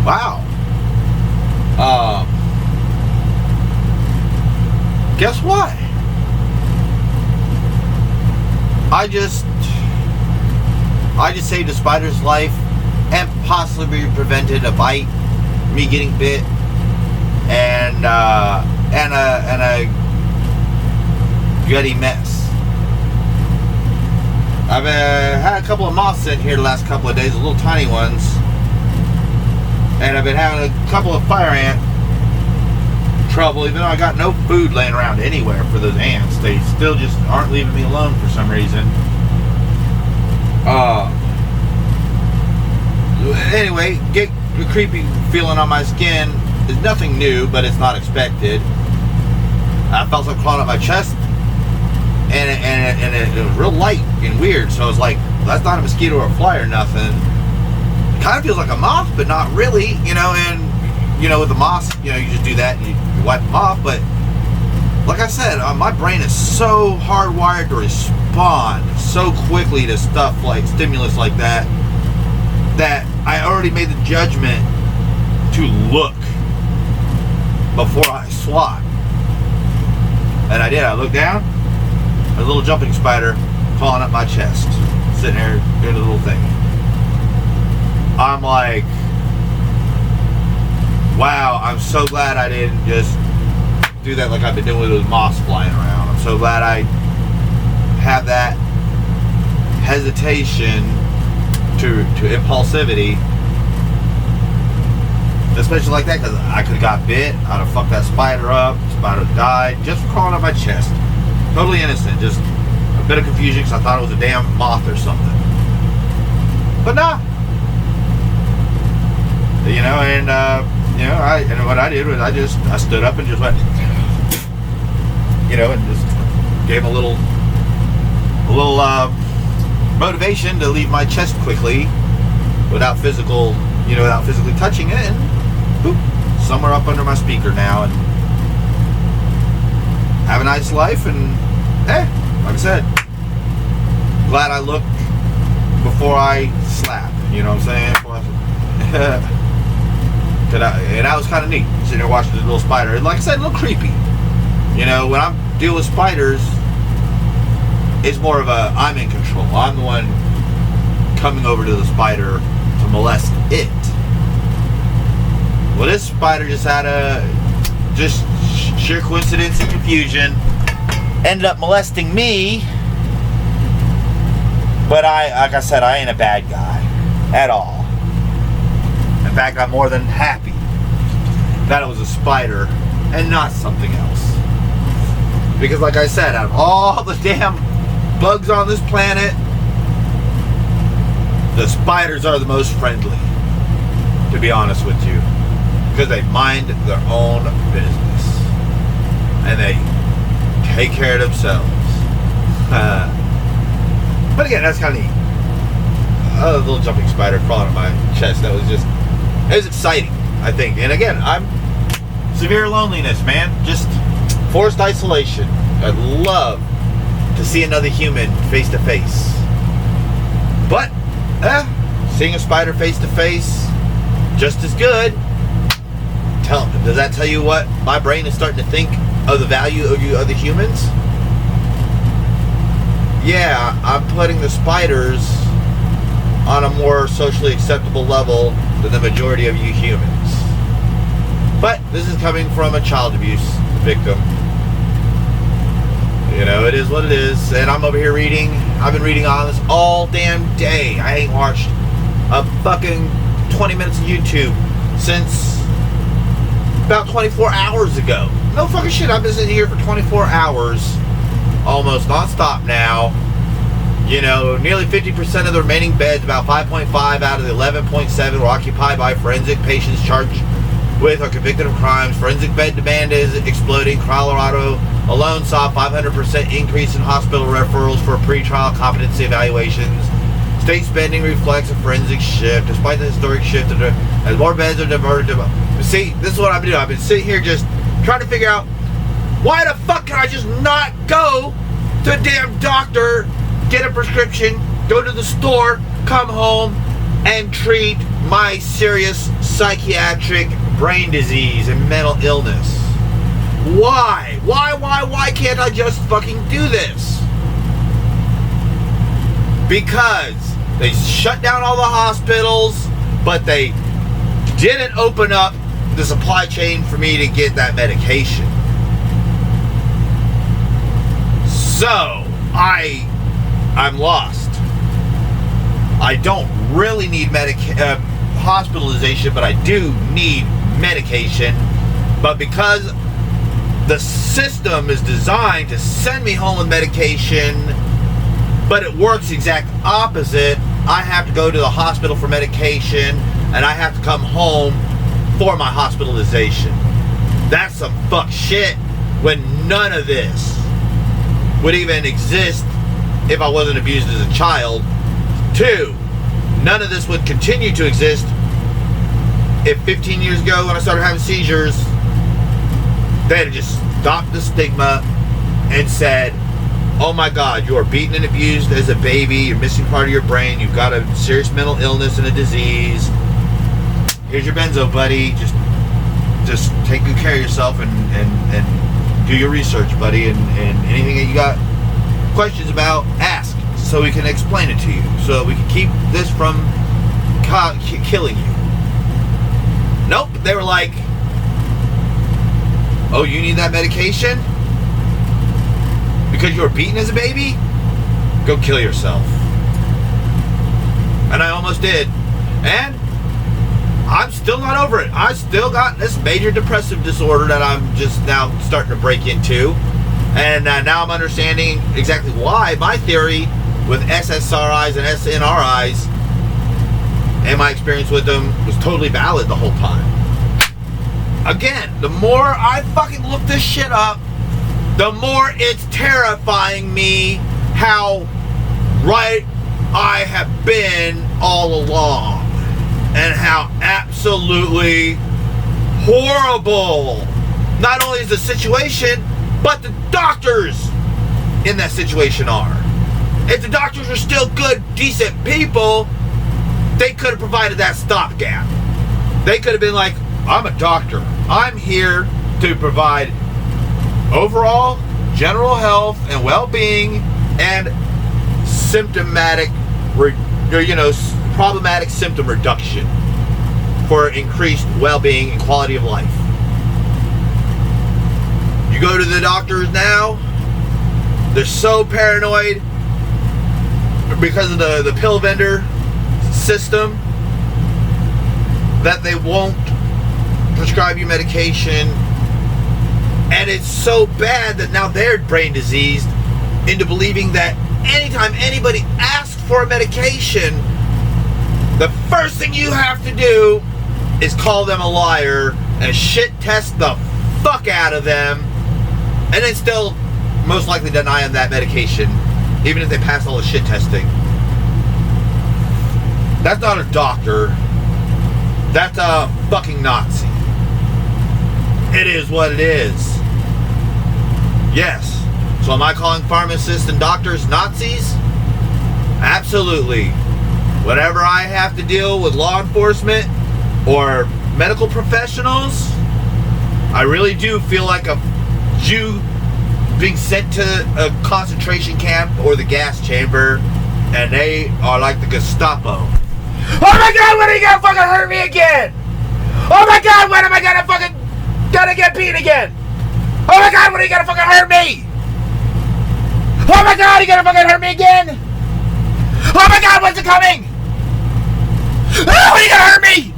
wow. Guess what? I just saved a spider's life and possibly prevented a bite, me getting bit, and a gutty mess. I've had a couple of moths in here the last couple of days, little tiny ones, and I've been having a couple of fire ant trouble, even though I got no food laying around anywhere for those ants. They still just aren't leaving me alone for some reason. Anyway, get the creepy feeling on my skin is nothing new, but it's not expected. I felt something crawling up my chest, and it was real light and weird, so I was like, well, that's not a mosquito or a fly or nothing. It kind of feels like a moth, but not really, and with the moths, you just do that and you wipe them off. But like I said, my brain is so hardwired to respond so quickly to stuff like stimulus like that I already made the judgment to look before I swat. And I did. I looked down, a little jumping spider crawling up my chest, sitting there doing a little thing. I'm like, wow, I'm so glad I didn't just do that like I've been doing with those moths flying around. I'm so glad I have that hesitation to impulsivity, especially like that, because I could have got bit. I'd have fucked that spider up. The spider would have died just for crawling up my chest. Totally innocent. Just a bit of confusion because I thought it was a damn moth or something. But nah. And what I did was I stood up and just went, and just gave him a little motivation to leave my chest quickly without physically touching it, and boop, somewhere up under my speaker now, and have a nice life. And like I said, glad I looked before I slap. You know what I'm saying? And that was kind of neat, sitting there watching this little spider. And like I said, a little creepy. When I'm dealing with spiders, it's more of I'm in control. I'm the one coming over to the spider to molest it. Well, this spider just had just sheer coincidence and confusion, ended up molesting me. But like I said, I ain't a bad guy at all. In fact, I'm more than happy that it was a spider and not something else. Because like I said, out of all the damn bugs on this planet, the spiders are the most friendly, to be honest with you. Because they mind their own business. And they take care of themselves. But again, that's kind of neat. A little jumping spider crawling on my chest. It was exciting, I think. And again, I'm severe loneliness, man. Just forced isolation. I'd love to see another human face to face. But, seeing a spider face to face, just as good. Does that tell you what my brain is starting to think of the value of you other humans? Yeah, I'm putting the spiders on a more socially acceptable level than the majority of you humans. But this is coming from a child abuse victim. It is what it is. And I'm over here reading. I've been reading on this all damn day. I ain't watched a fucking 20 minutes of YouTube since about 24 hours ago. No fucking shit. I've been sitting here for 24 hours, almost non-stop now. Nearly 50% of the remaining beds, about 5.5 out of the 11.7, were occupied by forensic patients charged with or convicted of crimes. Forensic bed demand is exploding. Colorado alone saw a 500% increase in hospital referrals for pretrial competency evaluations. State spending reflects a forensic shift, despite the historic shift as more beds are diverted to... See, this is what I've been doing. I've been sitting here just trying to figure out, why the fuck can I just not go to a damn doctor, get a prescription, go to the store, come home, and treat my serious psychiatric brain disease and mental illness. Why? Why can't I just fucking do this? Because they shut down all the hospitals, but they didn't open up the supply chain for me to get that medication. So, I'm lost. I don't really need hospitalization, but I do need medication. But because the system is designed to send me home with medication, but it works the exact opposite, I have to go to the hospital for medication, and I have to come home for my hospitalization. That's some fuck shit when none of this would even exist if I wasn't abused as a child. 2, none of this would continue to exist if 15 years ago when I started having seizures, they had just stopped the stigma and said, oh my God, you are beaten and abused as a baby, you're missing part of your brain, you've got a serious mental illness and a disease. Here's your benzo, buddy. Just take good care of yourself and do your research, buddy, and anything that you got questions about, ask, so we can explain it to you, so we can keep this from killing you. Nope, they were like, oh, you need that medication? Because you were beaten as a baby? Go kill yourself. And I almost did. And I'm still not over it. I still got this major depressive disorder that I'm just now starting to break into. And now I'm understanding exactly why my theory with SSRIs and SNRIs and my experience with them was totally valid the whole time. Again, the more I fucking look this shit up, the more it's terrifying me how right I have been all along. And how absolutely horrible not only is the situation, but the doctors in that situation are. If the doctors are still good, decent people, they could have provided that stopgap. They could have been like, I'm a doctor. I'm here to provide overall general health and well-being and symptomatic, problematic symptom reduction for increased well-being and quality of life. You go to the doctors now, they're so paranoid because of the pill vendor system that they won't prescribe you medication, and it's so bad that now they're brain diseased into believing that anytime anybody asks for a medication, the first thing you have to do is call them a liar and shit test the fuck out of them, and then still most likely deny them that medication, even if they pass all the shit testing. That's not a doctor. That's a fucking Nazi. It is what it is. Yes. So am I calling pharmacists and doctors Nazis? Absolutely. Whenever I have to deal with law enforcement or medical professionals, I really do feel like a Jew being sent to a concentration camp or the gas chamber, and they are like the Gestapo. Oh my God, when are you gonna fucking hurt me again? Oh my God, when am I gonna get beat again? Oh my God, when are you gonna fucking hurt me? Oh my God, are you gonna fucking hurt me again? Oh my God, when's it coming? Oh, when are you gonna hurt me?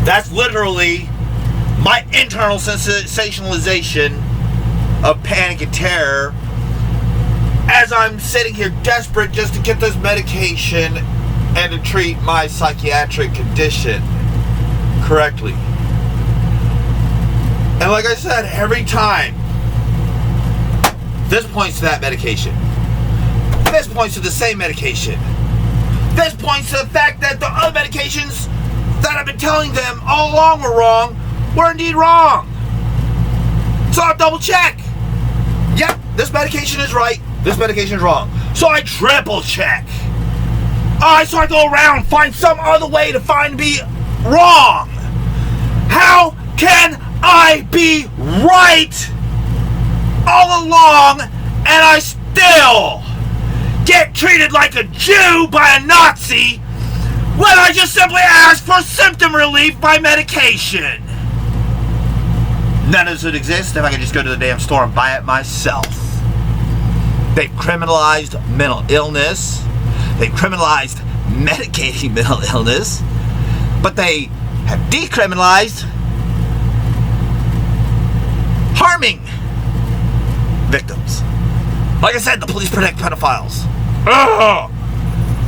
That's literally my internal sensationalization of panic and terror as I'm sitting here desperate just to get this medication and to treat my psychiatric condition correctly. And like I said, every time, this points to that medication. This points to the same medication. This points to the fact that the other medications that I've been telling them all along were indeed wrong. So I'll double check. Yep, this medication is right. This medication is wrong. So I triple check. So I go around, find some other way to find me wrong. How can I be right all along and I still get treated like a Jew by a Nazi when I just simply ask for symptom relief by medication? None of this would exist if I could just go to the damn store and buy it myself. They've criminalized mental illness. They've criminalized medicating mental illness. But they have decriminalized harming victims. Like I said, the police protect pedophiles. Ugh.